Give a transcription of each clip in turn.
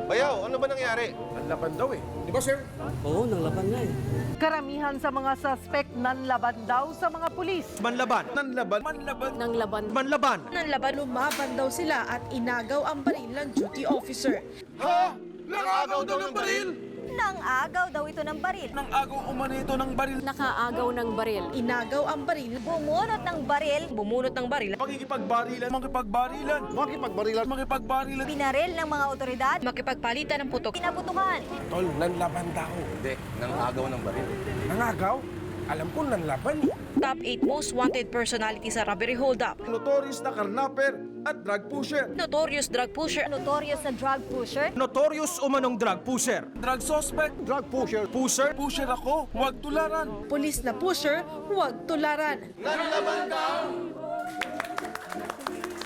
Bayaw, ano ba nangyari? Ang laban daw eh. Di ba, sir? Oo, nanglaban nga eh. Karamihan sa mga suspect nanlaban daw sa mga pulis. Manlaban. Nanlaban. Manlaban. Nang laban. Manlaban. Nang laban, lumaban daw sila at inagaw ang baril ng duty officer. Ha? Nangagaw daw ng baril! Nang agaw daw ito ng baril. Nang agaw umano ito ng baril. Nakaagaw ng baril. Inagaw ang baril. Bumunot ng baril. Bumunot ng baril. Makikipagbarilan. Makipagbarilan. Makipagbarilan. Makipagbarilan. Binaril ng mga otoridad. Makipagpalitan ng putok. Pinaputukan. Tol, nanlaban daw. Hindi, nangagaw ng baril. Nangagaw? Alam ko nanlaban eh. Top 8 most wanted personality sa robbery holdup. Notorious na karnaper at drug pusher. Notorious drug pusher. Notorious na drug pusher. Notorious umanong drug pusher. Drug suspect. Drug pusher. Pusher. Pusher ako. Huwag tularan. Pulis na pusher, huwag tularan.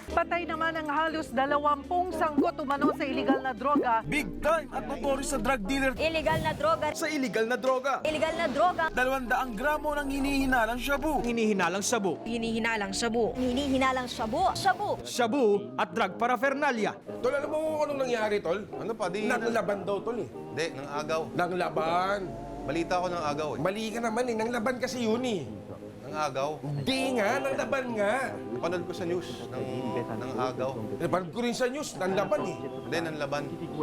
Patay naman ang halos 20 sangkot umano sa iligal na droga. Big time at notorious sa drug dealer. Illegal na droga. Sa illegal na droga. Illegal na droga. 200 gramo ng hinihinalang shabu. Hinihinalang sabu. Hinihinalang sabu. Hinihinalang shabu. Shabu. Shabu at drug paraphernalia. Tol, alam mo kung anong nangyari, Tol? Ano pa, di... Nanglaban daw, Tol eh. Hindi, nangagaw. Nanglaban. Balita ko ng agaw eh. Mali ka naman eh. Nanglaban kasi yun eh. Nangagaw. Hindi nga, nanglaban nga. Napanood ko sa news ng agaw. Napanood ko rin sa news, nanglaban eh. Hindi, nanlaban.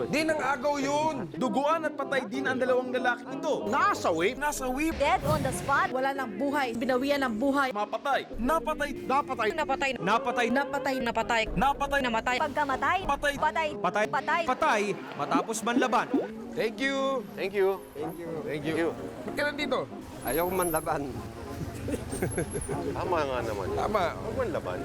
Di nang agaw yun. Duguan at patay din ang dalawang lalaki ito. Nasa whip. Nasa whip. Dead on the spot. Wala ng buhay. Binawian ng buhay. Mapatay. Napatay. Napatay. Napatay. Napatay. Napatay. Napatay. Napatay. Namatay. Pagkamatay. Patay. Patay. Patay. Patay. Patay. Matapos manlaban. Thank you. Thank you. Thank you. Ba't ka nandito? Ayaw manlaban. Tama nga naman. Tama. Huwag man laban.